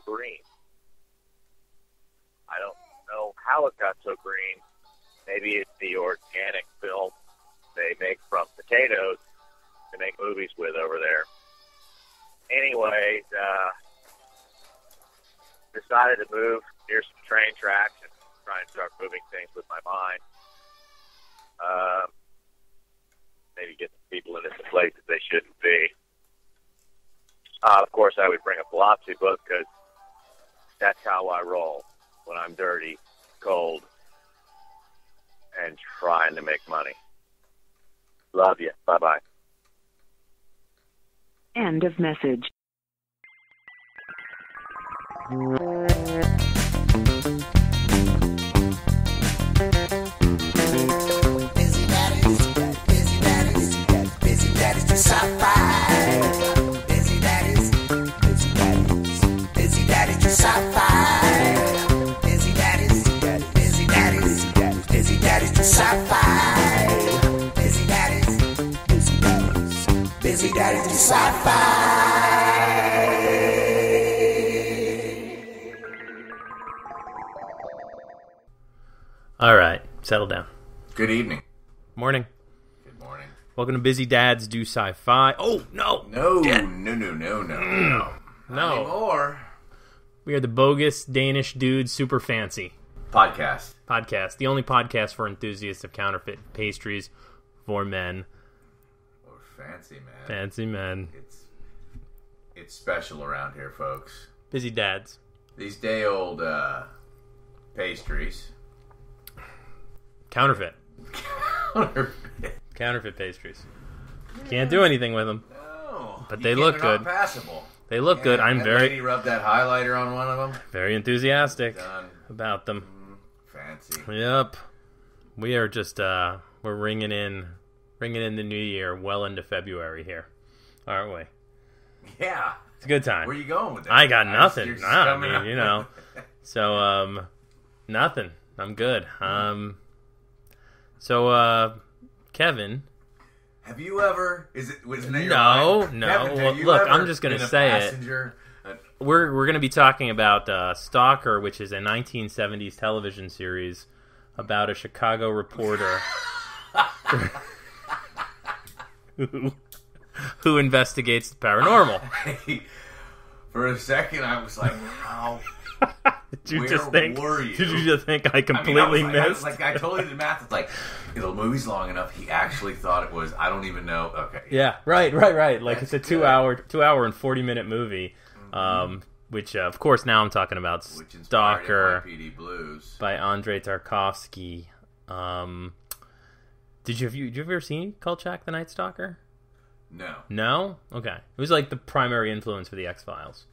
green. I don't know how it got so green. Maybe it's the organic film they make from potatoes to make movies with over there. Anyway, decided to move near some train tracks and try and start moving things with my mind. Maybe get some people into some places they shouldn't be. Of course, I would bring a philosophy book because that's how I roll when I'm dirty, cold, and trying to make money. Love you. Bye-bye. End of message. Busy daddies do sci-fi. Busy daddies do sci-fi. Busy daddies do sci-fi. Busy daddies do sci-fi. All right, settle down. Good evening. Morning. Good morning. Welcome to Busy Dads Do Sci-Fi. Oh, no. No. No. Not anymore. We are the bogus Danish dudes super fancy Podcast. The only podcast for enthusiasts of counterfeit pastries for men. Or fancy, man. Fancy men. It's special around here, folks. Busy Dads. These day-old pastries. Counterfeit pastries. Can't do anything with them. No. But they look good. They're not passable. They look good. I'm lady rubbed that highlighter on one of them. very enthusiastic Done. about them. Fancy. Yep. We are just we're ringing in the new year well into February here, aren't we? Yeah. It's a good time. Where are you going with that? I got nothing. You're just I coming mean, up. you know. So nothing. I'm good. So Kevin. Have you ever? Wasn't it your No. line? Kevin, have you Look, ever I'm just gonna been a say it. passenger? We're going to be talking about Stalker, which is a 1970s television series about a Chicago reporter who investigates the paranormal. For a second, I was like, "How? Did you Where just think? were you? Did you just think I completely missed? I totally did math. It's like, the movie's long enough. He actually thought it was. I don't even know. Okay. Yeah, right. Like That's it's a good. 2 hour and 40-minute movie. Which of course now I'm talking about Which inspired Stalker NYPD Blues. by Andrei Tarkovsky. Did you ever see Kolchak the Night Stalker? No. No? Okay. It was like the primary influence for the X-Files.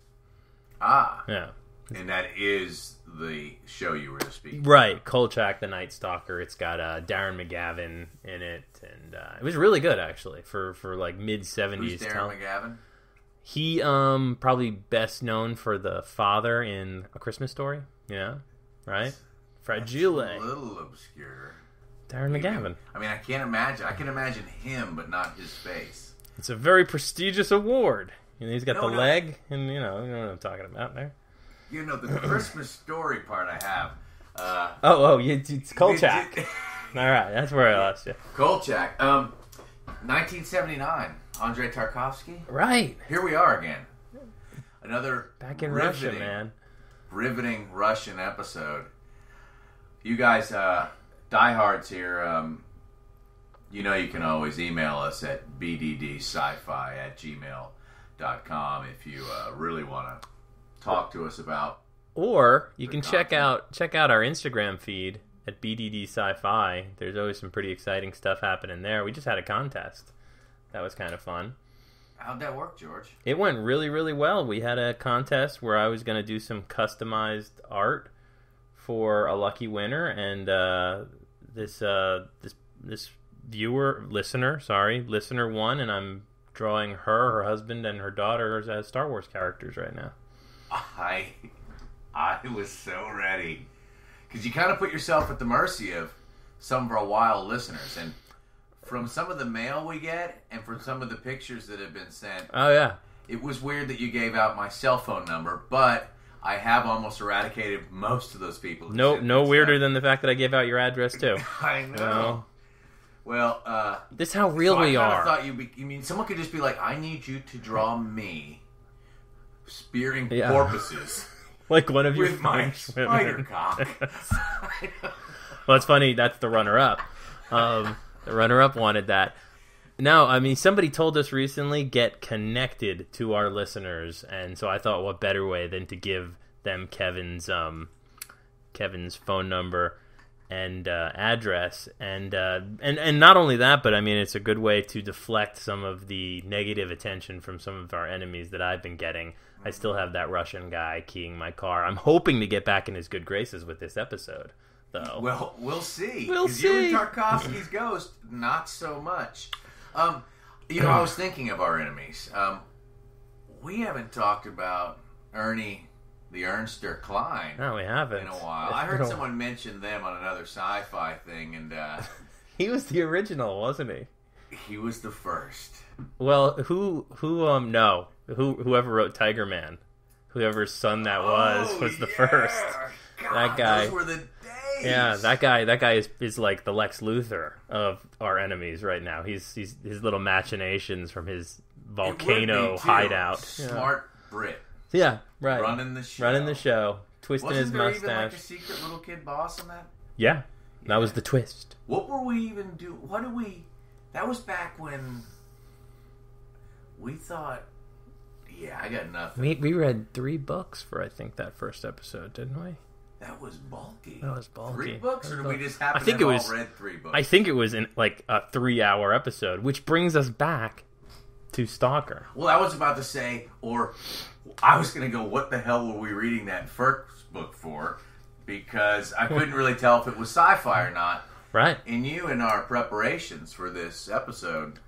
Ah. Yeah. And that is the show you were just speaking. Right, Kolchak the Night Stalker. It's got Darren McGavin in it, and it was really good actually for like mid-70s. Who's Darren McGavin? He probably best known for the father in A Christmas Story, right? Fragile. A little obscure. Darren McGavin. I mean, I can't imagine. I can imagine him, but not his face. It's a very prestigious award. He's got the No. leg, and you know what I'm talking about there. You know, the Christmas Story part I have. It's Kolchak. All right, that's where I lost you. Kolchak. 1979. Andrei Tarkovsky. Right. Here we are again. Another Back in Russia, man. Riveting Russian episode. You guys, diehards here, you know you can always email us at bddsci-fi@gmail.com if you really want to talk to us about. Or you can check content. out our Instagram feed at BDD Sci-Fi. There's always some pretty exciting stuff happening there. We just had a contest. That was kind of fun. How'd that work, George? It went really, really well. We had a contest where I was going to do some customized art for a lucky winner, and this listener won, and I'm drawing her husband, and her daughter as Star Wars characters right now. I was so ready. Because you kind of put yourself at the mercy of some of our wild listeners. And from some of the mail we get and from some of the pictures that have been sent, Oh, yeah. it was weird that you gave out my cell phone number, but I have almost eradicated most of those people. No weirder than the fact that I gave out your address too. I know. Well, this is how real we are. I thought you mean someone could just be like, I need you to draw me spearing porpoises. Like one of your with my spider cock. Well, it's funny. That's the runner-up. The runner-up wanted that. No, I mean, somebody told us recently, get connected to our listeners. And so I thought, what better way than to give them Kevin's phone number and address. And not only that, but I mean, it's a good way to deflect some of the negative attention from some of our enemies that I've been getting. I still have that Russian guy keying my car. I'm hoping to get back in his good graces with this episode, though. Well, we'll see. We'll see. You and Tarkovsky's ghost, not so much. I was thinking of our enemies. We haven't talked about Ernie the Ernster Klein. No, we haven't. In a while. I heard someone mention them on another Sci-Fi thing, and he was the original, wasn't he? He was the first. Well, whoever wrote Tiger Man, whoever's son that was the first. God, that guy. Those were the days. Yeah, that guy is like the Lex Luthor of our enemies right now. He's his little machinations from his volcano hideout. Smart Brit. Yeah, right. Running the show. Twisting Wasn't his there mustache. Even like a secret little kid boss in that? Yeah, that was the twist. What were we even do? That was back when we thought. Yeah, I got nothing. We read 3 books for I think that first episode, didn't we? That was bulky. 3 books, or did we just happen to have read 3 books? I think it was in like a 3-hour episode, which brings us back to Stalker. Well, I was about to say, or I was going to go, what the hell were we reading that first book for? Because I couldn't really tell if it was sci-fi or not. Right. And you, in our preparations for this episode,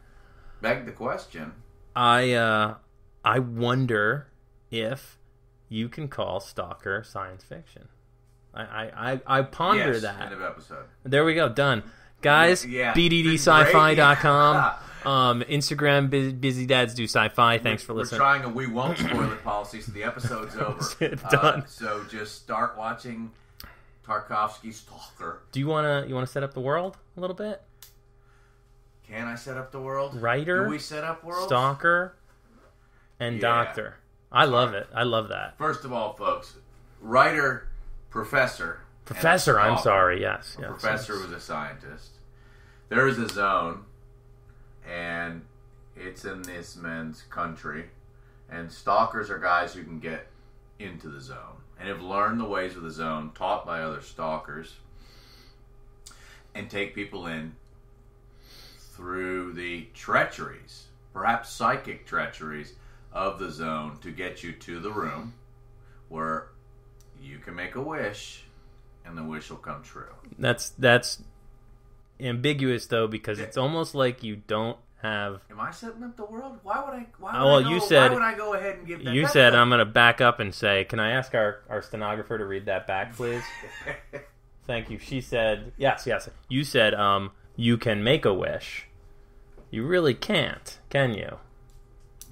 begged the question. I wonder if you can call Stalker science fiction. I ponder that. End of episode. There we go. Done. Guys, BDDSci-Fi.com. Instagram, Busy Dads Do Sci-Fi. Thanks for listening. We're trying a we won't spoil it policy, so the episode's over. Done. So just start watching Tarkovsky Stalker. Do you wanna set up the world a little bit? Can I set up the world? Writer. Do we set up worlds? Stalker and Doctor. I love it. I love that. First of all, folks, writer, professor. I'm sorry. Yes. Professor was a scientist. There is a zone, and it's in this man's country. And stalkers are guys who can get into the zone and have learned the ways of the zone, taught by other stalkers, and take people in through the treacheries, perhaps psychic treacheries, of the zone to get you to the room where you can make a wish and the wish will come true. That's ambiguous though, because it's almost like you don't have. Am I setting up the world? Why would I why would I go ahead and give that? You said I'm going to back up and say, can I ask our stenographer to read that back, please? Thank you. She said, yes. You said, you can make a wish. You really can't, can you?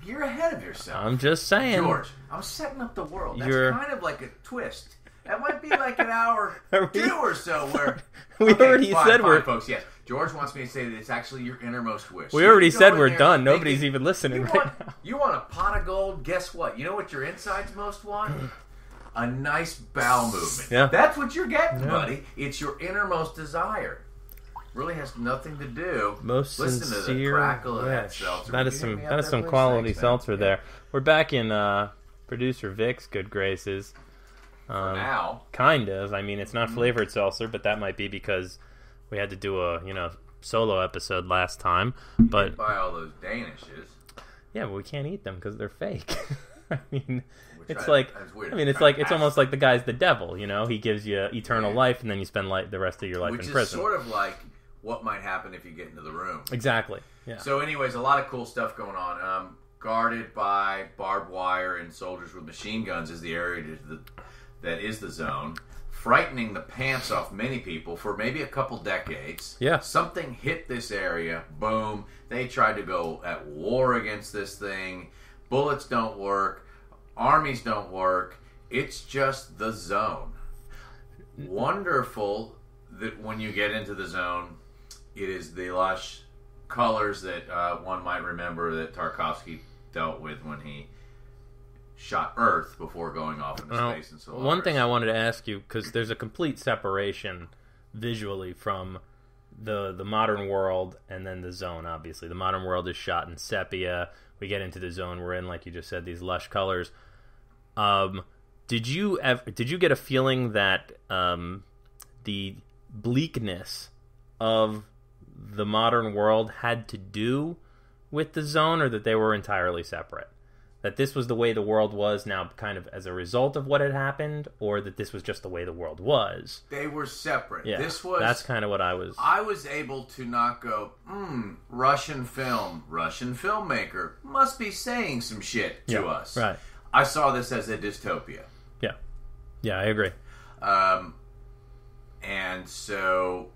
You're ahead of yourself. I'm just saying. George, I'm setting up the world. That's kind of like a twist. That might be like an hour 2 or so where... We already said we're... folks, yes. George wants me to say that it's actually your innermost wish. We already said we're done. Nobody's even listening right now. You want a pot of gold? Guess what? You know what your insides most want? A nice bowel movement. Yeah. That's what you're getting, buddy. It's your innermost desire. Really has nothing to do. Most Listen sincere to the crackle of that wish. seltzer. That is some quality seltzer there. We're back in producer Vic's good graces. For now, kind of. I mean, it's not flavored seltzer, but that might be because we had to do a solo episode last time. But buy all those Danishes. Yeah, but we can't eat them because they're fake. I mean, it's almost like the guy's the devil. He gives you eternal life, and then you spend the rest of your life in prison. Which is sort of like what might happen if you get into the room. Exactly. Yeah. So, anyways, a lot of cool stuff going on. Guarded by barbed wire and soldiers with machine guns is the area that is the zone. Frightening the pants off many people for maybe a couple decades. Yeah. Something hit this area. Boom. They tried to go at war against this thing. Bullets don't work. Armies don't work. It's just the zone. Wonderful that when you get into the zone, it is the lush colors that one might remember that Tarkovsky dealt with when he shot Earth before going off into space and Solaris. One thing I wanted to ask you, because there's a complete separation visually from the modern world and then the zone, obviously. The modern world is shot in sepia. We get into the zone we're in, like you just said, these lush colors. Did you get a feeling that the bleakness of the modern world had to do with the zone, or that they were entirely separate? That this was the way the world was now kind of as a result of what had happened, or that this was just the way the world was? They were separate. Yeah, That's kind of what I was... I was able to not go, Russian film, Russian filmmaker, must be saying some shit to us. Right. I saw this as a dystopia. Yeah. Yeah, I agree. And so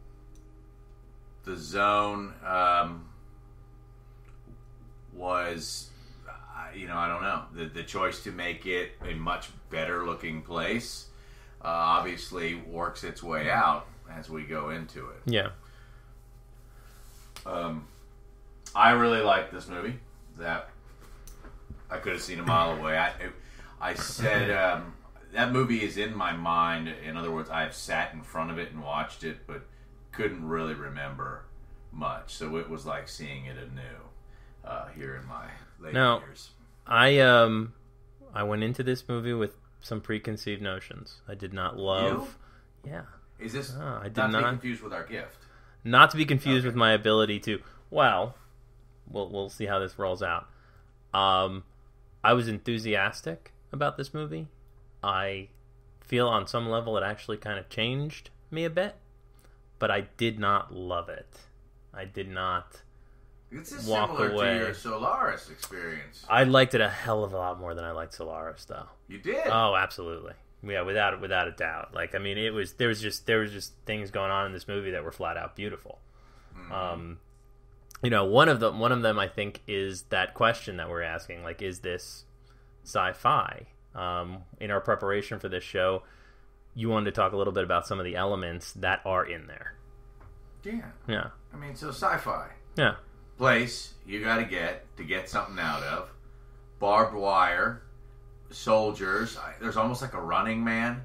the zone was, I don't know, the choice to make it a much better looking place obviously works its way out as we go into it. Yeah. I really like this movie. That I could have seen a mile away. I said that movie is in my mind. In other words, I've sat in front of it and watched it, but couldn't really remember much. So it was like seeing it anew here in my later years. I went into this movie with some preconceived notions. I did not love... You? Yeah. Is this I did not to be confused with our gift? Not to be confused with my ability to... Well, we'll see how this rolls out. I was enthusiastic about this movie. I feel on some level it actually kind of changed me a bit, but I did not love it. I did not It's walk similar away. to your Solaris experience. I liked it a hell of a lot more than I liked Solaris, though. You did? Oh, absolutely. Yeah, without a doubt. Like, I mean, there was just things going on in this movie that were flat out beautiful. Mm-hmm. One of them I think is that question that we're asking, like, is this sci-fi? In our preparation for this show, you wanted to talk a little bit about some of the elements that are in there. Yeah. I mean, so sci-fi. Yeah. Place you got to get something out of. Barbed wire. Soldiers. There's almost like a Running Man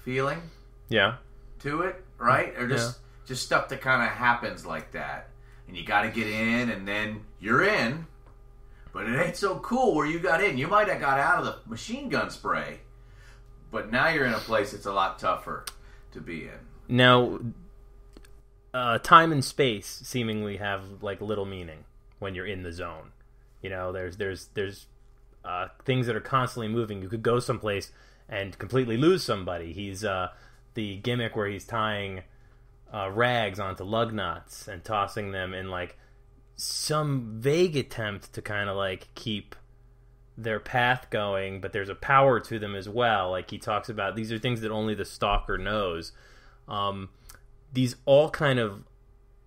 feeling. Yeah. To it, right? Or just stuff that kind of happens like that. And you got to get in, and then you're in. But it ain't so cool where you got in. You might have got out of the machine gun spray, but now you're in a place that's a lot tougher to be in. Now, time and space seemingly have like little meaning when you're in the zone. There's things that are constantly moving. You could go someplace and completely lose somebody. He's the gimmick where he's tying rags onto lug nuts and tossing them in like some vague attempt to kind of like keep their path going, but there's a power to them as well. Like he talks about, these are things that only the stalker knows. These all kind of,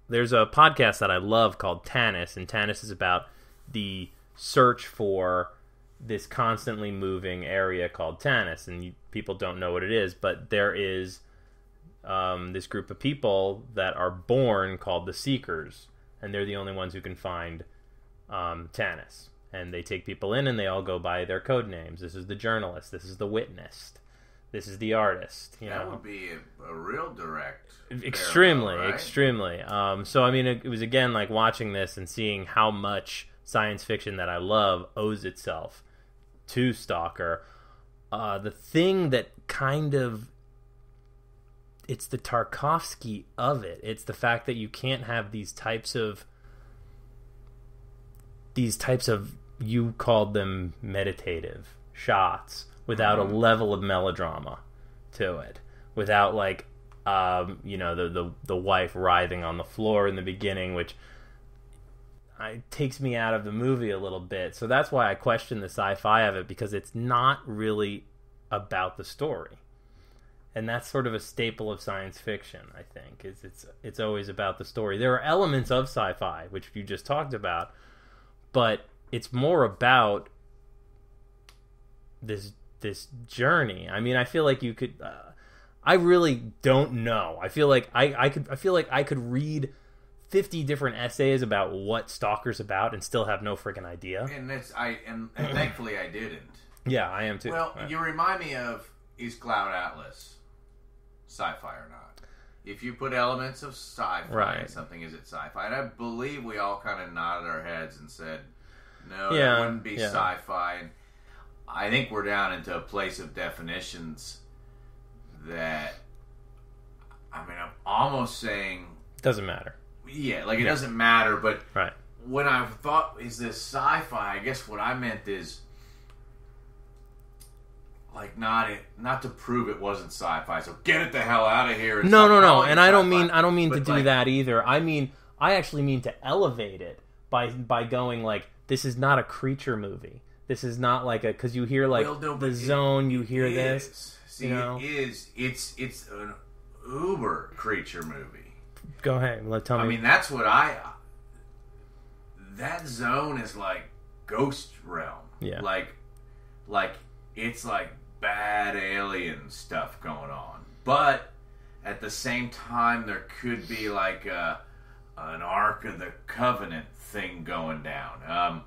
there's a podcast that I love called Tanis, and Tanis is about the search for this constantly moving area called Tanis, and people don't know what it is, but there is this group of people that are born called the Seekers, and they're the only ones who can find Tanis. And they take people in, and they all go by their code names. This is the journalist. This is the witness. This is the artist. That would be a real direct. Extremely, parallel, right? extremely. So, I mean, it was, again, like watching this and seeing how much science fiction that I love owes itself to Stalker. The thing that kind of... It's the Tarkovsky of it. It's the fact that you can't have these types of, you called them meditative shots, without a level of melodrama to it. Without, like, the wife writhing on the floor in the beginning, which takes me out of the movie a little bit. So that's why I question the sci-fi of it, because it's not really about the story. And that's sort of a staple of science fiction, I think. It's always about the story. There are elements of sci-fi, which you just talked about, but it's more about this journey. I mean, I feel like you could. I really don't know. I feel like I could read 50 different essays about what Stalker's about and still have no freaking idea. And and thankfully I didn't. Yeah, I am too. Well, you remind me of, is Cloud Atlas sci-fi or not? If you put elements of sci-fi in something, is it sci-fi? And I believe we all kind of nodded our heads and said, no, that wouldn't be sci-fi. And I think we're down into a place of definitions that, I mean, I'm almost saying... Doesn't matter. Yeah, like it doesn't matter, but right. When I thought, is this sci-fi, I guess what I meant is, like, not to prove it wasn't sci-fi, so get it the hell out of here. No, and I don't mean to do like, that either. I actually mean to elevate it by going like, this is not a creature movie. This is not like a, because you hear like the Zone, you hear this. See, you know? it is. It's an uber creature movie. Go ahead, tell me. I mean, that's what that Zone is like ghost realm. Yeah. Like it's like bad alien stuff going on. But at the same time, there could be like an Ark of the Covenant thing going down.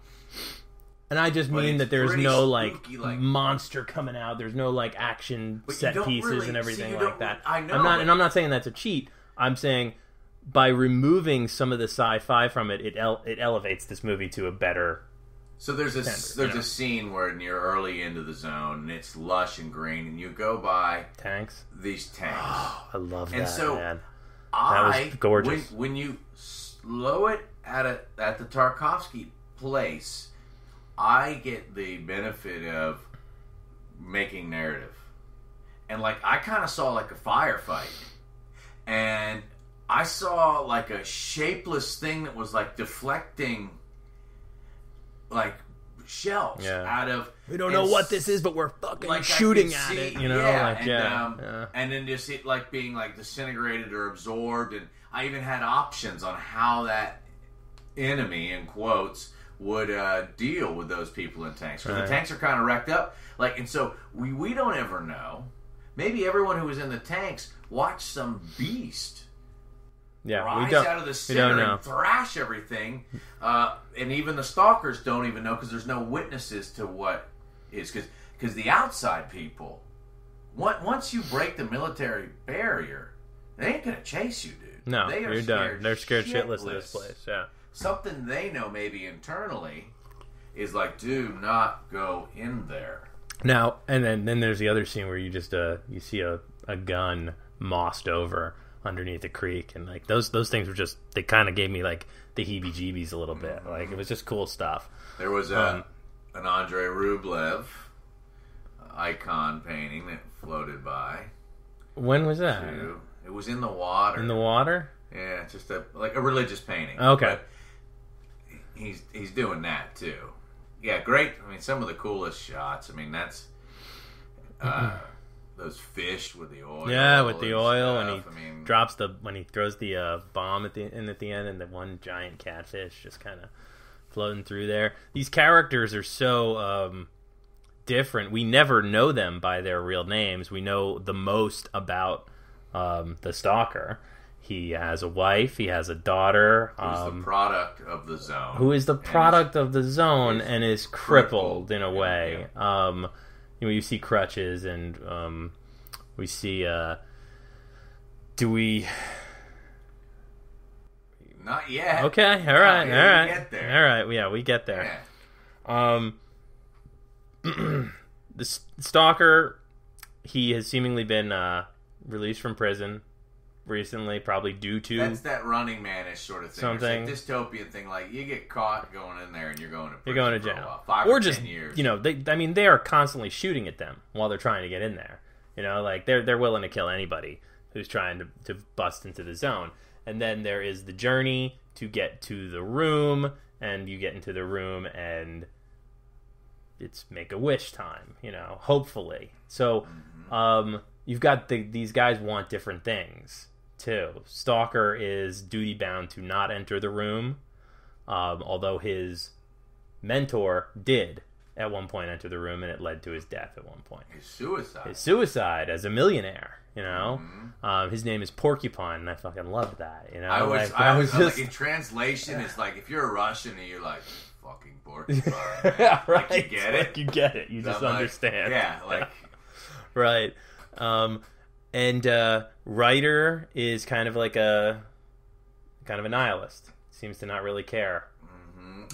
And I just mean that there's no spooky, like monster coming out. There's no like action set pieces really, and everything like that. I know, I'm not saying that's a cheat. I'm saying by removing some of the sci-fi from it, it elevates this movie to a better. So there's a scene where you're early into the Zone and it's lush and green, and you go by these tanks. Oh, I love that. And so man. That was gorgeous. When you slow it at the Tarkovsky place, I get the benefit of making narrative, and like I kind of saw like a firefight, and I saw like a shapeless thing that was like deflecting like shells out of. We don't know what this is, but we're fucking like shooting at it. You know, and then just it like being like disintegrated or absorbed, and I even had options on how that enemy in quotes would deal with those people in tanks. Because the tanks are kind of wrecked up. Like, and so we don't ever know. Maybe everyone who was in the tanks watched some beast rise out of the center and thrash everything. And even the stalkers don't even know because there's no witnesses to what is. Because the outside people, once you break the military barrier, they ain't going to chase you, dude. No, they are you're done. They're scared shitless of this place, Something they know maybe internally is like, do not go in there. Now, and then there's the other scene where you just you see a gun mossed over underneath the creek, and like those things were just, they kind of gave me like the heebie-jeebies a little bit. Like it was just cool stuff. There was an Andrei Rublev icon painting that floated by. When was that? It was in the water. In the water? Yeah, just a religious painting. Okay. But he's doing that too. Yeah, great. I mean, some of the coolest shots. I mean, that's those fish with the oil. Yeah, with the oil, and when he throws the bomb at the end, and the one giant catfish just kind of floating through there. These characters are so different. We never know them by their real names. We know the most about the Stalker. He has a wife. He has a daughter. Who's the product of the Zone. Who is the product of the Zone and is crippled in a way. Yeah. You see crutches, and we see. Do we? Not yet. Okay. All right. We get there. All right. Yeah, we get there. Yeah. The Stalker, he has seemingly been released from prison recently, probably due to that's that Running Man-ish sort of thing. Something. It's like dystopian thing. Like you get caught going in there, and you're going to prison. You're going to jail, 5 or 10 just years. they are constantly shooting at them while they're trying to get in there. Like they're willing to kill anybody who's trying to bust into the Zone. And then there is the journey to get to the room, and you get into the room, and it's Make-A-Wish time. Hopefully. So you've got these guys want different things too. Stalker is duty bound to not enter the room, although his mentor did, at one point entered the room, and it led to his death at one point. His suicide. His suicide as a millionaire, you know? Mm-hmm. His name is Porcupine, and I fucking loved that, you know? I was just... like, in translation, it's like, if you're a Russian and you're like, fucking Porcupine. Yeah, right. Like, you get it? Like, you get it. You just understand. Yeah, like... Right. And Ryder is kind of like a nihilist. Seems to not really care.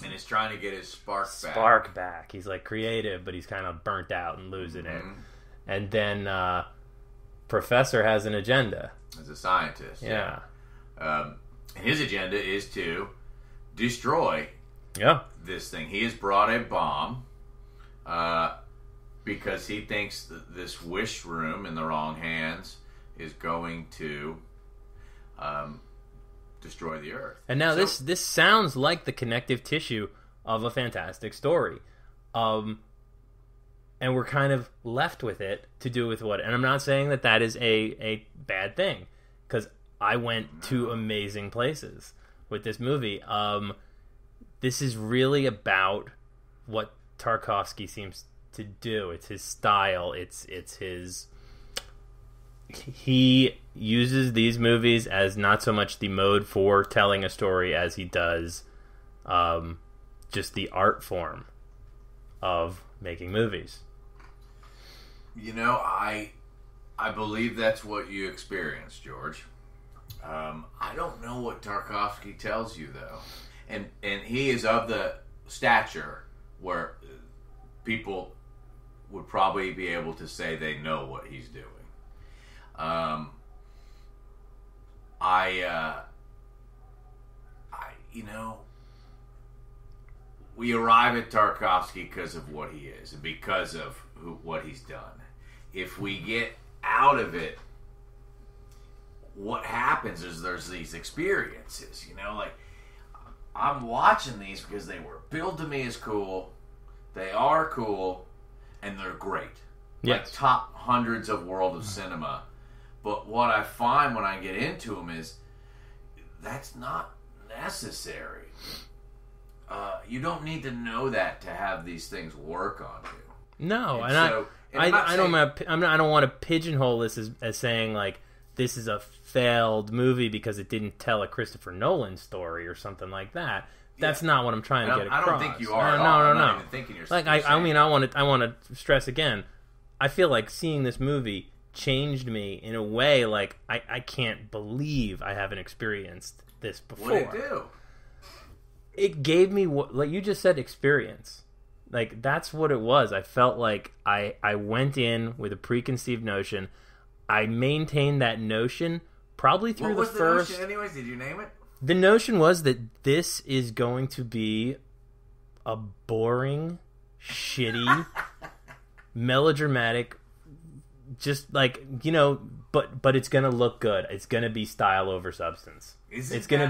And he's trying to get his spark back. He's like creative, but he's kind of burnt out and losing it. And then Professor has an agenda. As a scientist. Yeah. And his agenda is to destroy this thing. He has brought a bomb because he thinks that this wish room in the wrong hands is going to destroy the Earth. And now this sounds like the connective tissue of a fantastic story. And we're kind of left with it to do with what... And I'm not saying that is a bad thing, because I went to amazing places with this movie. This is really about what Tarkovsky seems to do. It's his style. It's his... He uses these movies as not so much the mode for telling a story as he does just the art form of making movies. You know, I believe that's what you experienced, George. I don't know what Tarkovsky tells you, though. And he is of the stature where people would probably be able to say they know what he's doing. We arrive at Tarkovsky because of what he is and because of what he's done. If we get out of it, what happens is there's these experiences, you know, like I'm watching these because they were billed to me as cool, they are cool, and they're great. Yes. Like top hundreds of world of cinema. But what I find when I get into them is that's not necessary. You don't need to know that to have these things work on you. No, I don't want to pigeonhole this as saying like this is a failed movie because it didn't tell a Christopher Nolan story or something like that. That's not what I'm trying to get across. I don't think you are. No. I'm not even thinking you're like I mean I want to stress again. I feel like seeing this movie changed me in a way like I can't believe I haven't experienced this before. What did it do? It gave me what, like you just said, experience. Like that's what it was. I felt like I went in with a preconceived notion. I maintained that notion probably through the first. What was the notion, anyways? Did you name it? The notion was that this is going to be a boring, shitty, melodramatic, just like, you know, but it's gonna look good. It's gonna be style over substance. It's going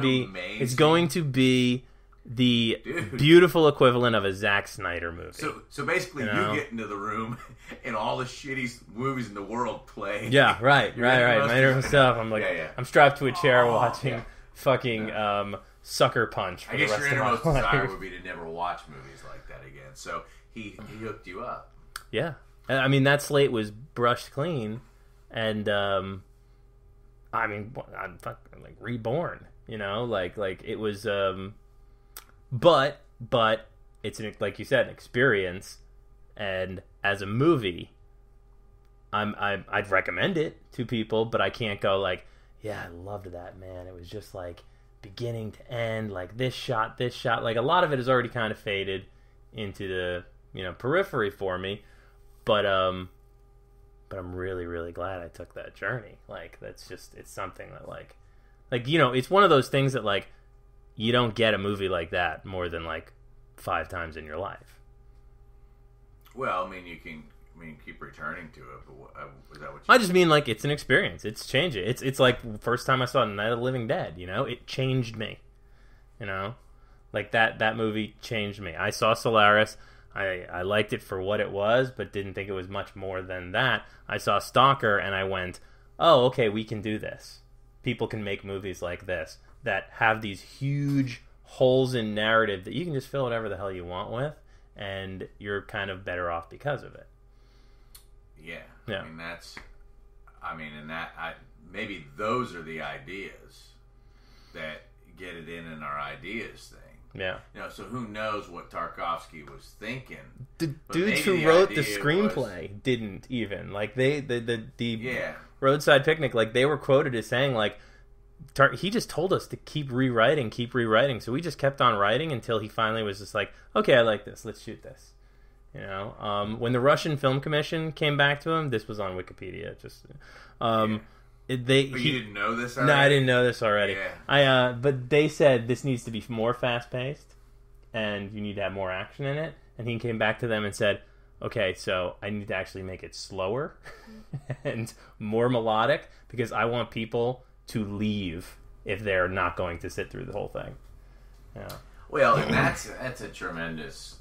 to be the beautiful equivalent of a Zack Snyder movie. So basically, you get into the room and all the shitty movies in the world play. Yeah, right. My own stuff. I'm like, I'm strapped to a chair watching fucking Sucker Punch. I guess your innermost desire would be to never watch movies like that again. So he hooked you up. Yeah, I mean that slate was brushed clean, and I mean I'm fucking like reborn. You know, like it was. But it's like you said, an experience, and as a movie, I'd recommend it to people, but I can't go like, yeah, I loved that, man. It was just like beginning to end, like this shot, like a lot of it has already kind of faded into the periphery for me, but I'm really, really glad I took that journey. Like it's something that like it's one of those things that like. You don't get a movie like that more than like 5 times in your life. Well, I mean, you can keep returning to it, but is that what I just mean like it's an experience. It's changing. It's like first time I saw Night of the Living Dead. It changed me. Like that movie changed me. I saw Solaris. I liked it for what it was, but didn't think it was much more than that. I saw Stalker, and I went, "Oh, okay, we can do this. People can make movies like this." That have these huge holes in narrative that you can just fill whatever the hell you want with, and you're kind of better off because of it. Yeah. Yeah. Maybe those are the ideas that get it in our ideas thing. Yeah. So who knows what Tarkovsky was thinking? The dudes who wrote the screenplay didn't even the Roadside Picnic. Like, they were quoted as saying, like, he just told us to keep rewriting. So we just kept on writing until he finally was just like, okay, I like this. Let's shoot this. When the Russian Film Commission came back to him, this was on Wikipedia. You didn't know this already? No, I didn't know this already. Yeah. But they said this needs to be more fast-paced, and you need to have more action in it. And he came back to them and said, okay, so I need to actually make it slower and more melodic, because I want people to leave if they're not going to sit through the whole thing. Yeah. Well, and that's a tremendous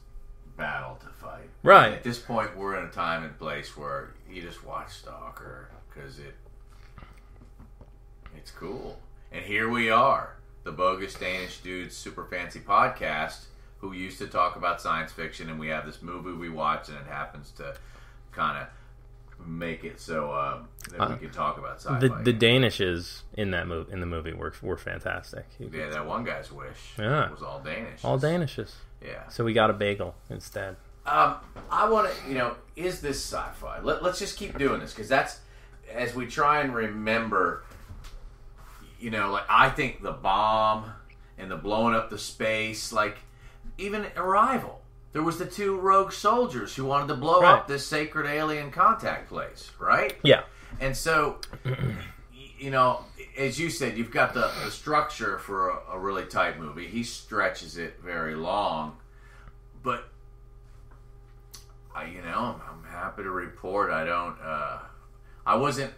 battle to fight. Right. At this point, we're in a time and place where you just watch Stalker because it's cool. And here we are, the Bogus Danish Dudes Super Fancy Podcast, who used to talk about science fiction, and we have this movie we watch, and it happens to kind of make it so that we can talk about sci-fi. The Danishes in the movie were fantastic. Yeah, that one guy's wish was all Danish. All Danishes. Yeah. So we got a bagel instead. I want to, is this sci-fi? Let's just keep doing this, because that's, as we try and remember, like, I think the bomb and the blowing up the space, like, even Arrival. There was the two rogue soldiers who wanted to blow up this sacred alien contact place, right? Yeah. And so, as you said, you've got the structure for a really tight movie. He stretches it very long. But, I'm happy to report I wasn't...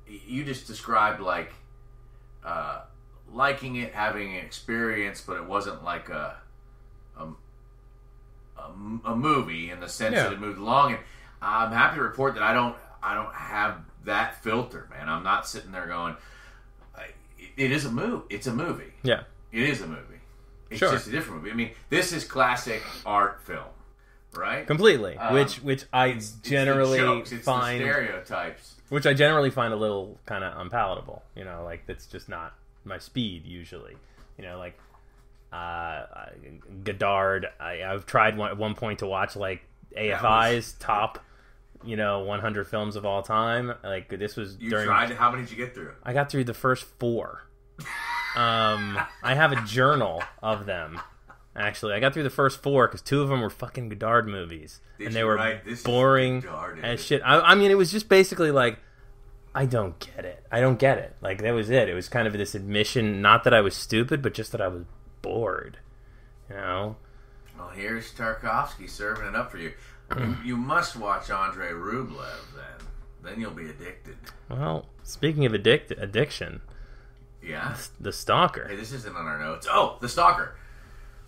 You just described, like, liking it, having an experience, but it wasn't like a movie in the sense that it moved along. And I'm happy to report that I don't have that filter, man. I'm not sitting there going, it is a movie. It's a movie. Yeah. It is a movie. It's Sure. just a different movie. I mean, this is classic art film, right? Completely. Which I generally it's the jokes, find the stereotypes. Which I generally find a little kind of unpalatable. Like, that's just not my speed usually. Like Godard. I've tried at one point to watch, like, AFI's top 100 films of all time. Like, this was tried. How many did you get through? I got through the first 4. I have a journal of them. Actually, I got through the first 4 because 2 of them were fucking Godard movies, and they were boring as shit. I mean, it was just basically like, I don't get it. Like, that was it. It was kind of this admission, not that I was stupid, but just that I was bored. Well, here's Tarkovsky serving it up for you. You must watch Andrei Rublev, then you'll be addicted. Well, speaking of addiction, yeah, the Stalker. Hey, this isn't on our notes. Oh, the Stalker.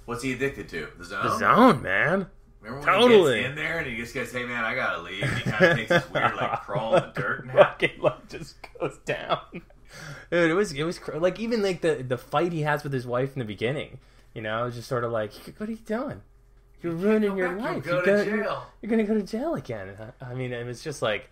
What's he addicted to? The Zone? The Zone, man. Remember when he gets in there and he just goes, "Hey, man, I gotta leave." And he kind of takes this weird, like, crawl in the dirt. Rocket, like, just goes down. Dude, it was like, even like the fight he has with his wife in the beginning. It was just sort of like, what are you doing? You're ruining your life. You're going to jail. You're gonna go to jail again. I mean, it was just like,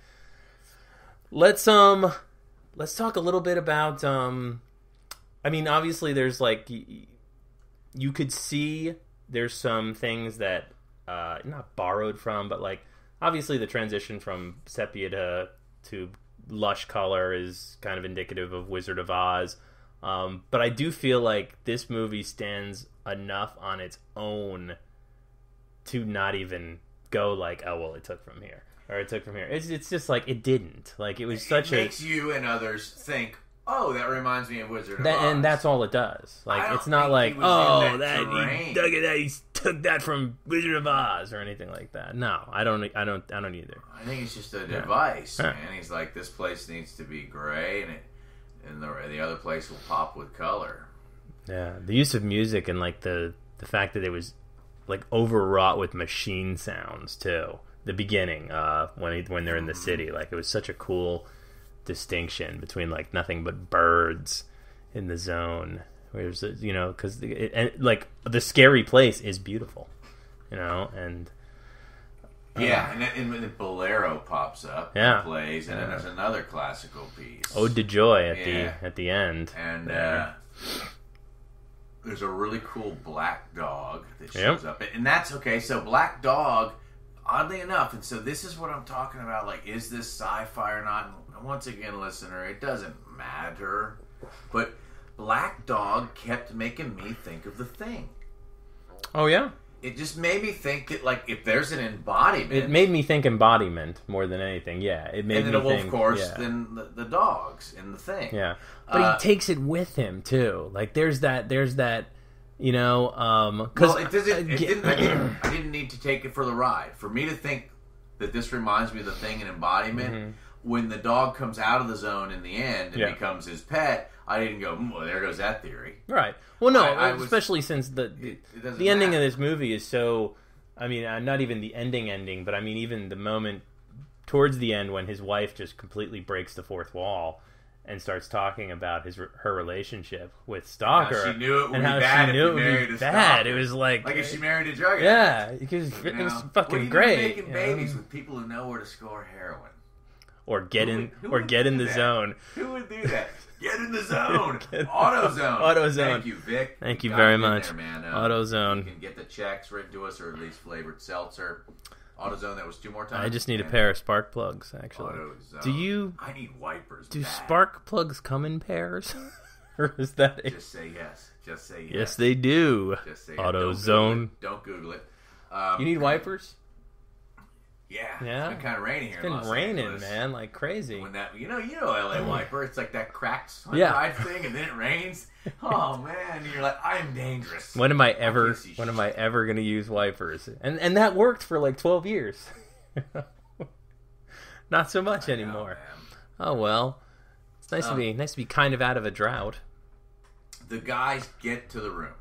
let's talk a little bit about. I mean, obviously, there's, like, you could see there's some things that not borrowed from, but, like, obviously the transition from sepia to lush color is kind of indicative of Wizard of Oz. But I do feel like this movie stands enough on its own to not even go like, oh, well, it took from here. Or it took from here. It's just like, it didn't. Like, it was such a... It makes you and others think, oh, that reminds me of Wizard of Oz. And that's all it does. Like, it's not like, he took that from Wizard of Oz or anything like that. No, I don't either. I think it's just a device, man. He's like, this place needs to be gray, and the other place will pop with color. Yeah, the use of music and, like, the fact that it was, like, overwrought with machine sounds too. The beginning, when they're in the city, like, it was such a cool distinction between, like, nothing but birds in the zone. Whereas, because like, the scary place is beautiful. you know, and yeah, and then Bolero pops up, Yeah. plays, and then there's another classical piece, Ode to Joy at Yeah. the end, and there. there's a really cool black dog that Yep. shows up, and that's okay. So Black Dog, oddly enough, and so this is what I'm talking about. Like, is this sci-fi or not? And once again, listener, it doesn't matter, but Black Dog kept making me think of The Thing. Oh yeah, It just made me think that, like, if there's an embodiment, it made me think embodiment more than anything. Yeah, it made and me then, think. of course, yeah. then the dogs in The Thing. Yeah, but he takes it with him too. Like there's that, you know, because Well, I didn't need to take it for the ride. For me to think that this reminds me of The Thing and embodiment, when the dog comes out of the zone in the end and Yeah. becomes his pet, I didn't go, well, there goes that theory. right. Well, no, I was- especially since It doesn't the ending matter. of this movie is so. I mean, not even the ending, but I mean even the moment towards the end when his wife just completely breaks the fourth wall and starts talking about her relationship with Stalker, How she knew it would and be how bad she if knew you it would married be a bad. stalker. It was like if she married a drug addict. yeah, because You it know? was What are fucking you great. doing making you know? babies with people who know where to score heroin? Or get Who would in do the that? zone. Who would do that? Get in the zone. AutoZone. AutoZone. Thank you, Vic. Thank you got very it in much. there, man. AutoZone. You can get the checks written to us, or at least flavored seltzer. AutoZone. That was 2 more times. I just need a And pair of spark plugs. Actually, AutoZone. I need wipers. do bad. spark plugs come in pairs, or is that a... Just say yes. Just say yes. Yes, they do. Just say yes. AutoZone. Don't Google it. You need wipers? Yeah. Yeah. It's been kind of raining here. It's in been Los raining, Angeles. man, like crazy. When that, you know, LA wiper. It's like that cracked sun Yeah. dried thing, and then it rains. Oh man, and you're like, I'm dangerous. When am I ever see going to use wipers? And that worked for like 12 years. Not so much anymore. Oh well. It's nice to be kind of out of a drought. The guys get to the room.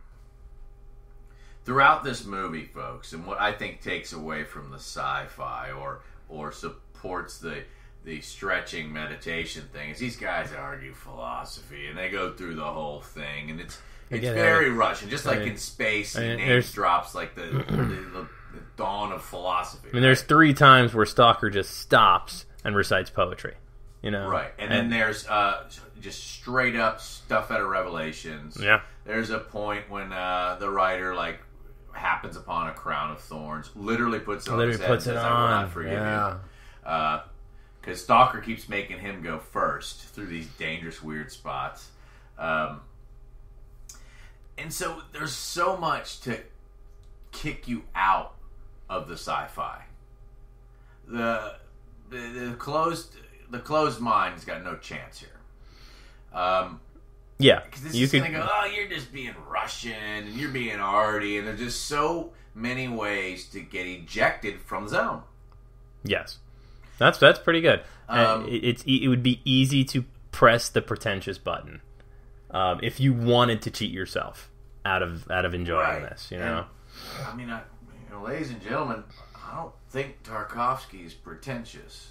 Throughout this movie, folks, and what I think takes away from the sci-fi or supports the stretching meditation thing is these guys argue philosophy, and they go through the whole thing, and it's very Russian, just like in space, and names drops like the dawn of philosophy. I mean, there's 3 times where Stalker just stops and recites poetry, you know? Right, and then there's just straight up stuff out of Revelations. Yeah. There's a point when the writer happens upon a crown of thorns, literally puts it on his head and says, I will not forgive you. Because Stalker keeps making him go first through these dangerous, weird spots. And so there's so much to kick you out of the sci-fi. The closed mind has got no chance here. Yeah, Because it's just going to go, oh, you're just being Russian, and you're being arty, and there's just so many ways to get ejected from the zone. Yes, that's pretty good. It would be easy to press the pretentious button if you wanted to cheat yourself out of enjoying this. You know, ladies and gentlemen, I don't think Tarkovsky is pretentious.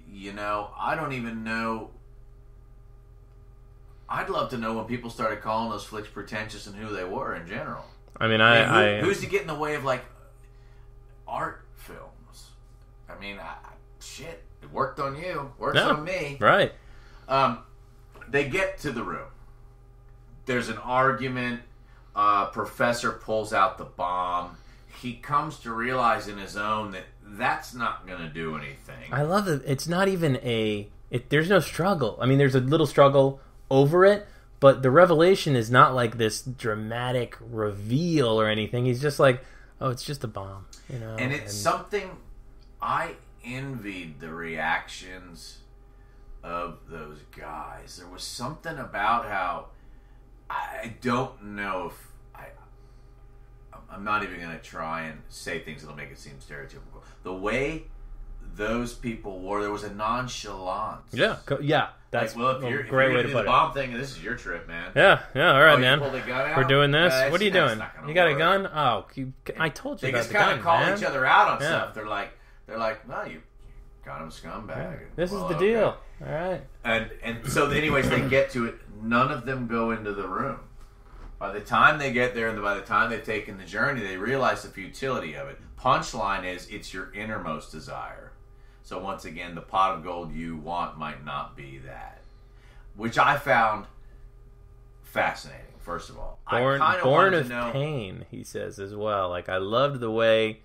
You know, I don't even know. I'd love to know when people started calling those flicks pretentious and who they were in general. I mean, who's to get in the way of art films? I mean, shit, it worked on you, works on me. Right. They get to the room. There's an argument. Professor pulls out the bomb. He comes to realize in his own that that's not going to do anything. I love it. It's not even there's no struggle. I mean, there's a little struggle over it, but the revelation is not like this dramatic reveal or anything. He's just like, oh, it's just a bomb, you know. And it's something I envied the reactions of those guys. There was something about how I don't know if I'm not even going to try and say things that'll make it seem stereotypical. The way those people were, there was a nonchalance. Yeah. That's if great way to do put the it. bomb thing, this is your trip, man. Yeah, all right, you man. pulled a gun out? We're doing this. What are you That's doing? not gonna You got work. a gun? Oh, I told you They about just the kind gun, of call man. each other out on Yeah. stuff. They're like, no, you kind of a scumbag. This Well, is the okay. deal. All right. And so, anyways, they get to it. None of them go into the room. By the time they get there and by the time they've taken the journey, they realize the futility of it. Punchline is, it's your innermost desire. So once again, the pot of gold you want might not be that. Which I found fascinating, first of all. Born of pain, he says as well. Like, I loved the way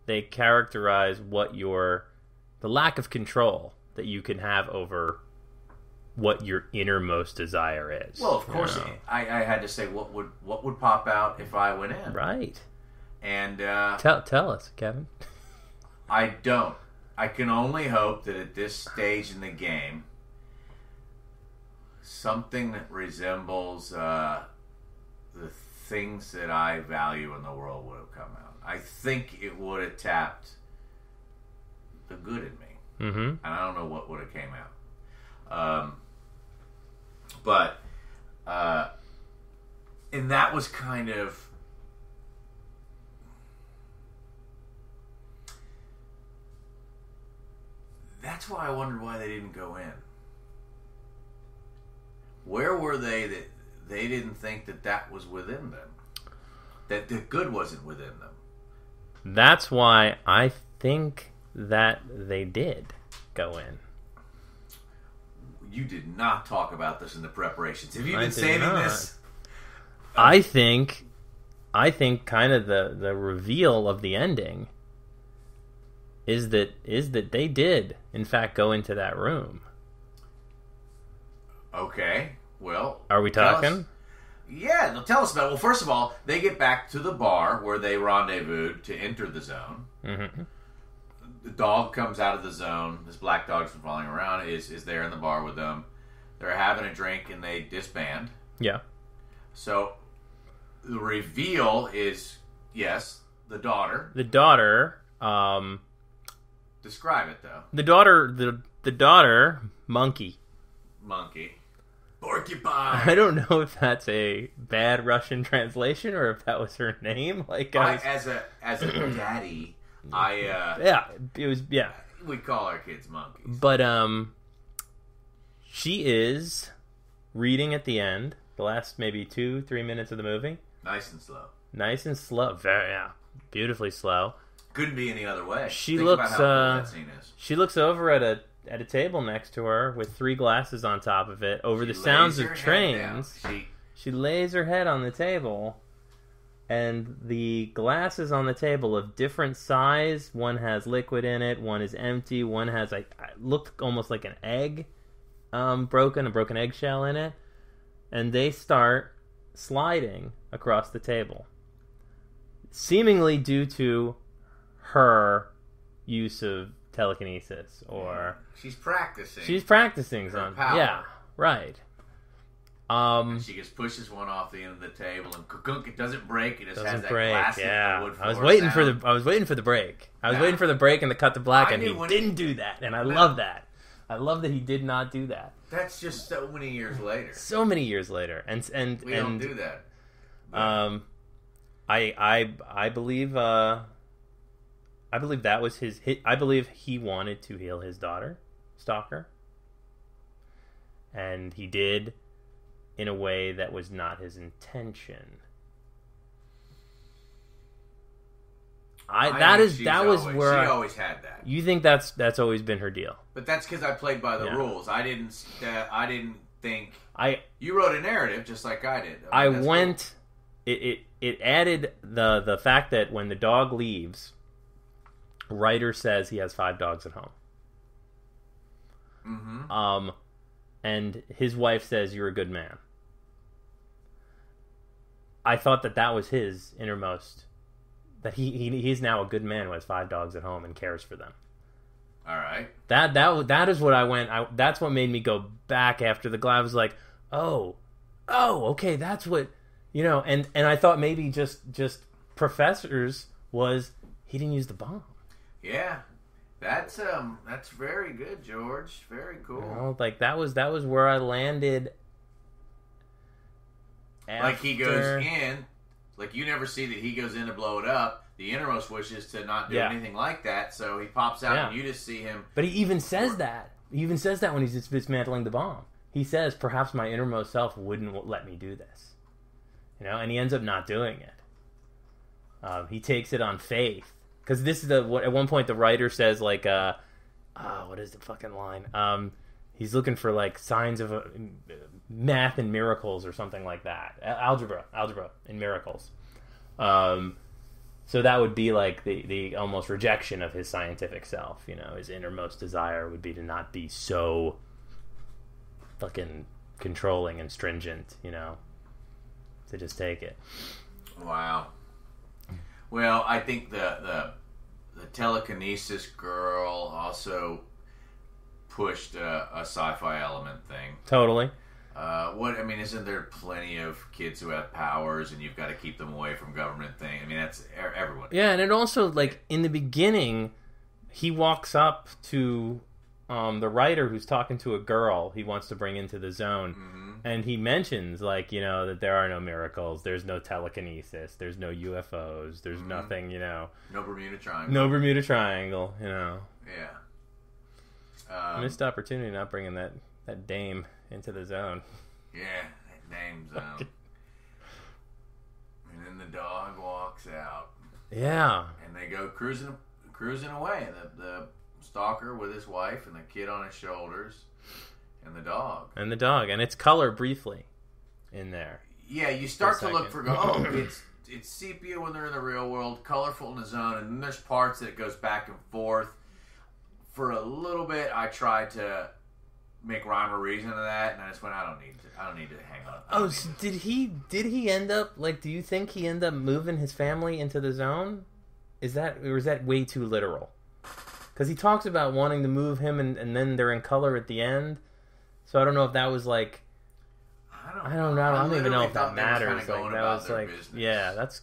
they characterize the lack of control that you can have over what your innermost desire is. Well, of course, I had to say what would pop out if I went in. Right. And tell us, Kevin. I don't. I can only hope that at this stage in the game, something that resembles the things that I value in the world would have come out. I think it would have tapped the good in me. Mm-hmm. And I don't know what would have came out. But and that was kind of that's why I wondered why they didn't go in. Where were they that they didn't think that was within them? That the good wasn't within them? That's why I think that they did go in. You did not talk about this in the preparations. Have you been saving this? I think kind of the reveal of the ending is that they did in fact go into that room. Okay. Well, are we talking? Yeah, tell us about it. Well, first of all, they get back to the bar where they rendezvoused to enter the zone. Mm-hmm. The dog comes out of the zone. This black dog's been following around. Is there in the bar with them. They're having a drink and they disband. Yeah. So the reveal is, yes, the daughter. The daughter. Describe it though. The daughter. Monkey. Porcupine. I don't know if that's a bad Russian translation or if that was her name. Like, as a daddy, it was. We call our kids monkeys. But she is reading at the end, the last maybe 2-3 minutes of the movie. Nice and slow. Very beautifully slow. Couldn't be any other way. She Think looks. about how cool that scene is. She looks over at a table next to her with 3 glasses on top of it. Over the sounds of trains, she lays her head on the table, and the glasses on the table of different size. One has liquid in it. One is empty. One has looked almost like an egg, a broken eggshell in it, and they start sliding across the table, seemingly due to her use of telekinesis, or she's practicing some power. Yeah, right. And she just pushes one off the end of the table, and kunk, it doesn't break. It just has that classic wood floor I was waiting for the break. I was waiting for the break and the cut to black, and he didn't do that, and I love that. I love that he did not do that. That's just so many years later. So many years later, and we don't do that. I believe. I believe that was his. I believe he wanted to heal his daughter, Stalker, and he did in a way that was not his intention. She always had that. You think that's always been her deal? But that's because I played by the rules. I didn't think. You wrote a narrative just like I did. Cool. It added the fact that when the dog leaves, writer says he has 5 dogs at home. Mm-hmm. And his wife says, "You're a good man." I thought that was his innermost. That he's now a good man who has 5 dogs at home and cares for them. All right. That is what I went. That's what made me go back after the guy was like, oh, okay, that's what, And I thought maybe just Professor's was he didn't use the bomb. Yeah, that's very good, George. Very cool. That was where I landed. Like he goes in. Like, you never see that he goes in to blow it up. The innermost wishes to not do anything like that, so he pops out and you just see him. But he even says that. He even says that when he's dismantling the bomb. He says, perhaps my innermost self wouldn't let me do this. and he ends up not doing it. He takes it on faith, because this is at one point the writer says like, what is the fucking line? He's looking for like signs of math and miracles or something like that. Algebra and miracles. So that would be like the almost rejection of his scientific self. His innermost desire would be to not be so fucking controlling and stringent. To just take it. Wow. Well, I think the telekinesis girl also pushed a sci-fi element thing. Totally. Isn't there plenty of kids who have powers and you've got to keep them away from government thing? That's everyone. Yeah, and it also, like, in the beginning, he walks up to the writer who's talking to a girl he wants to bring into the zone, and he mentions, like, that there are no miracles, there's no telekinesis, there's no UFOs, there's nothing, No Bermuda Triangle. No Bermuda Triangle, Yeah. Missed opportunity not bringing that dame into the zone. Yeah, that dame zone. And then the dog walks out. Yeah. And they go cruising away. The stalker with his wife and the kid on his shoulders and the dog. And it's color briefly in there. Yeah, you start to look for it's sepia when they're in the real world, colorful in the zone, and then there's parts that it goes back and forth. For a little bit, I tried to make rhyme or reason to that, and I just went, I don't need to hang on. So did he end up, like, do you think he ended up moving his family into the zone? Or is that way too literal? Because he talks about wanting to move him, and then they're in color at the end. So I don't know if that was like, I don't even know if that matters. Like, that was like, business.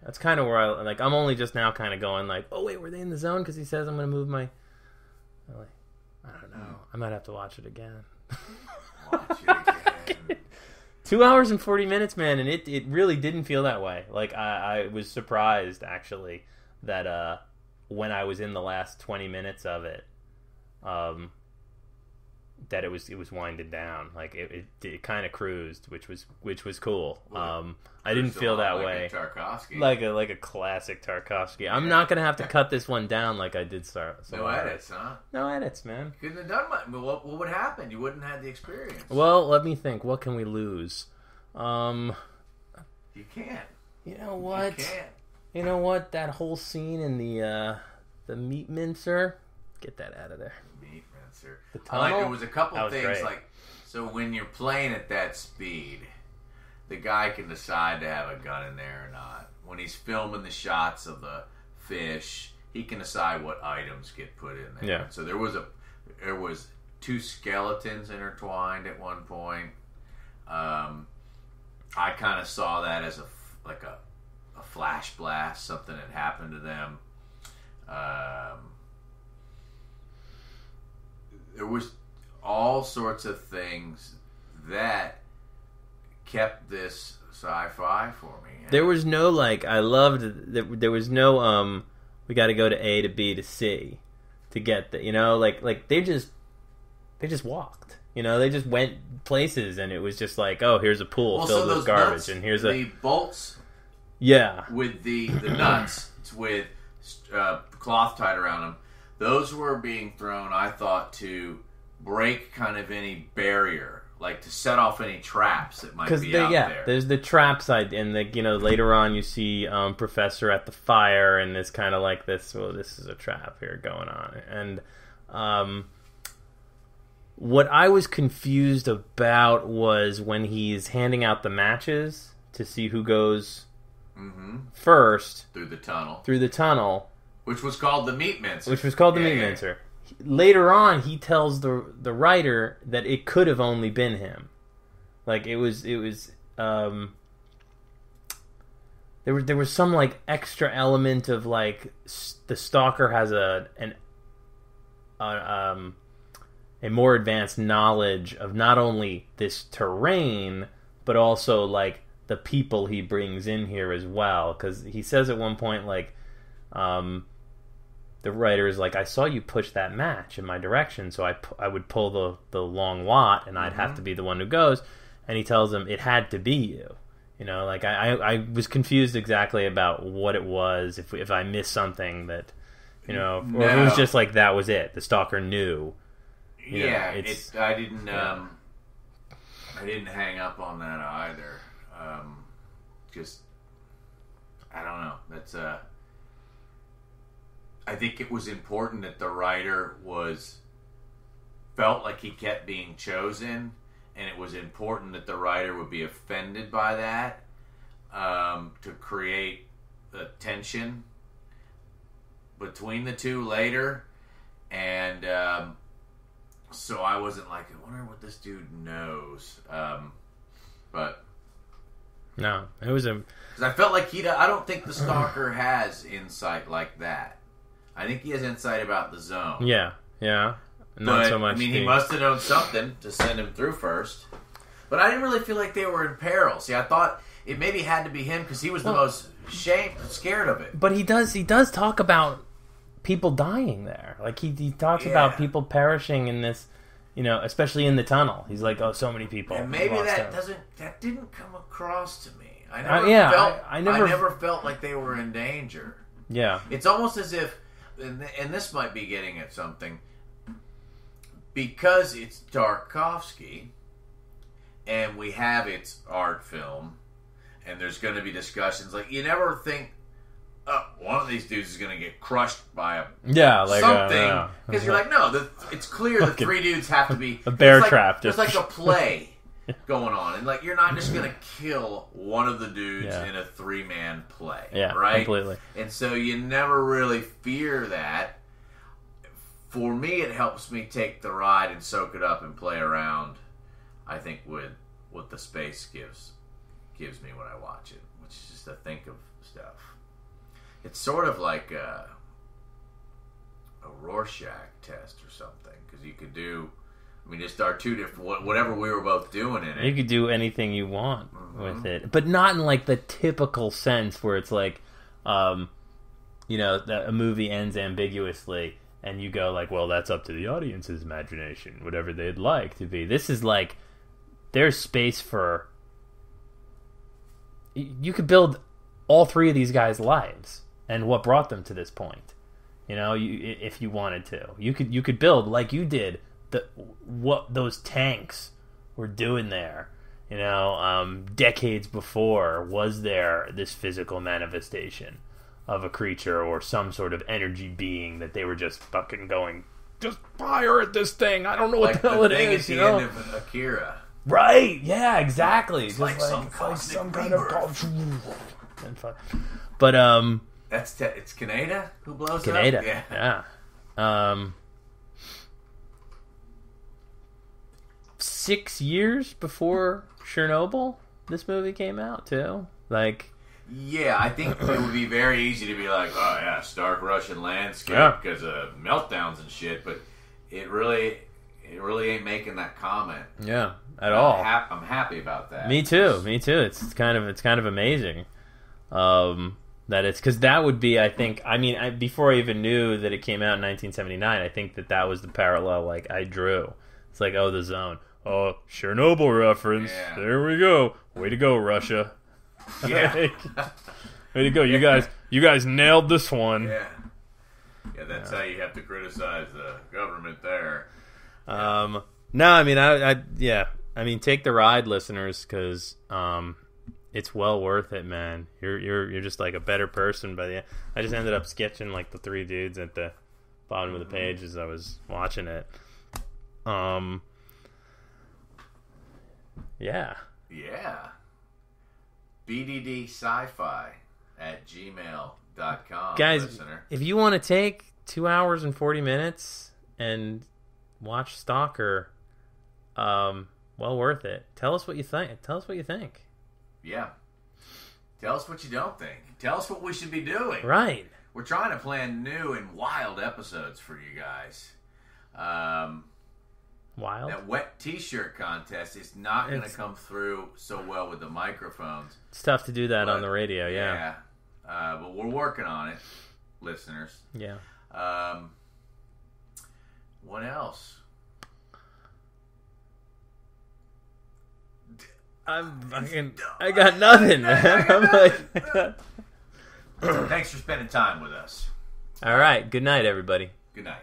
That's kind of where I'm only just now kind of going like, oh wait, were they in the zone? Because he says I'm going to move my. I don't know. I might have to watch it again. Watch it again. 2 hours and 40 minutes, man, and it really didn't feel that way. Like, I was surprised, actually, that when I was in the last 20 minutes of it, that it was winding down. Like, it kind of cruised, which was cool. I didn't feel that way. Tarkovsky. Like a classic Tarkovsky. I'm not gonna have to cut this one down like I did start. No edits, huh? No edits, man. Couldn't have done much. What would happen? You wouldn't have had the experience. Well, let me think. What can we lose? You can't. You know what? You can't. You know what? That whole scene in the meat mincer. Get that out of there. Meat mincer. The tunnel. There was a couple things great. like, so when you're playing at that speed, the guy can decide to have a gun in there or not. When he's filming the shots of the fish, he can decide what items get put in there. Yeah. So there was two skeletons intertwined at one point. I kind of saw that as a flash blast, something had happened to them. There was all sorts of things that kept this sci-fi for me. There was no, like, I loved there was no we got to go to A to B to C to get the, like they just walked. They just went places, and it was just like, oh, here's a pool filled with garbage, nuts, and here's the bolts. Yeah. With the nuts, with cloth tied around them. Those were being thrown, I thought, to break kind of any barrier, like to set off any traps that might be out there. There's the trap side, and later on you see Professor at the fire, and it's kind of like this. Well, this is a trap here going on, and what I was confused about was when he's handing out the matches to see who goes first through the tunnel. Which was called the meat mincer. Meat mincer. Later on, he tells the writer that it could have only been him. Like, there was some, like, extra element of, like, the stalker has a more advanced knowledge of not only this terrain, but also, like, the people he brings in here as well. Because he says at one point, like, the writer is like, I saw you push that match in my direction, so I would pull the long lot, and I'd have to be the one who goes. And he tells him, it had to be you. You know, like I was confused exactly about what it was, if I missed something that, you know, or if it was just like that was it. The Stalker knew. Yeah, I didn't hang up on that either. Just I don't know. That's I think it was important that the writer felt like he kept being chosen, and it was important that the writer would be offended by that, to create the tension between the two later. And so I wasn't like, I wonder what this dude knows. But no, it was because I felt like I don't think the Stalker has insight like that. I think he has insight about the zone. Yeah. Not so much. I mean, he must have known something to send him through first. But I didn't really feel like they were in peril. See, I thought it maybe had to be him because he was the most scared of it. But he does talk about people dying there. Like he talks about people perishing in this, you know, especially in the tunnel. He's like, oh, so many people. And maybe that didn't come across to me. I never felt like they were in danger. Yeah. It's almost as if, and this might be getting at something, because it's Tarkovsky, and we have its art film, and there's going to be discussions, like, you never think, one of these dudes is going to get crushed by something, because you're like, no, it's clear the three dudes have to be a bear trap. There's like a play going on, and like you're not just going to kill one of the dudes in a 3-man play, right? Completely. And so you never really fear that. For me, it helps me take the ride and soak it up and play around, I think, with what the space gives me when I watch it, which is just to think of stuff. It's sort of like a Rorschach test or something, because you could do, I mean, just our two different, whatever we were both doing in it. You could do anything you want with it, but not in like the typical sense where it's like, you know, a movie ends ambiguously. And you go like, well, that's up to the audience's imagination, whatever they'd like to be. This is like, there's space for... You could build all three of these guys' lives and what brought them to this point. You know, if you wanted to. You could build, like you did, what those tanks were doing there. You know, decades before, was there this physical manifestation of a creature or some sort of energy being that they were just fucking going, just fire at this thing. I don't know what the hell it is. You know, at the end of Akira, right? Yeah, exactly. It's just like some kind of But it's Kaneda who blows up. Yeah. 6 years before Chernobyl, this movie came out too. Like. Yeah, I think it would be very easy to be like, oh yeah, stark Russian landscape because of meltdowns and shit, but it really ain't making that comment. Yeah, at all. I'm happy about that. Me too. It's kind of amazing that it's, because that would be, I think, before I even knew that it came out in 1979, I think that was the parallel like I drew. It's like, oh, the zone. Oh, Chernobyl reference. Yeah. There we go. Way to go, Russia. Yeah. Way to go, you guys nailed this one. Yeah, that's how you have to criticize the government there. No, I mean, take the ride, listeners, because it's well worth it, man. You're just like a better person by the end. I just ended up sketching like the three dudes at the bottom of the page as I was watching it. Yeah. BDD Sci-Fi at gmail.com. Guys, listener. If you want to take 2 hours and 40 minutes and watch Stalker, well worth it. Tell us what you think. Yeah. Tell us what you don't think. Tell us what we should be doing. Right. We're trying to plan new and wild episodes for you guys. Wild? That wet t-shirt contest is not going to come through so well with the microphones. It's tough to do that on the radio, yeah. But we're working on it, listeners. Yeah. What else? I got nothing, man. I'm like, Thanks for spending time with us. all right. Good night, everybody. Good night.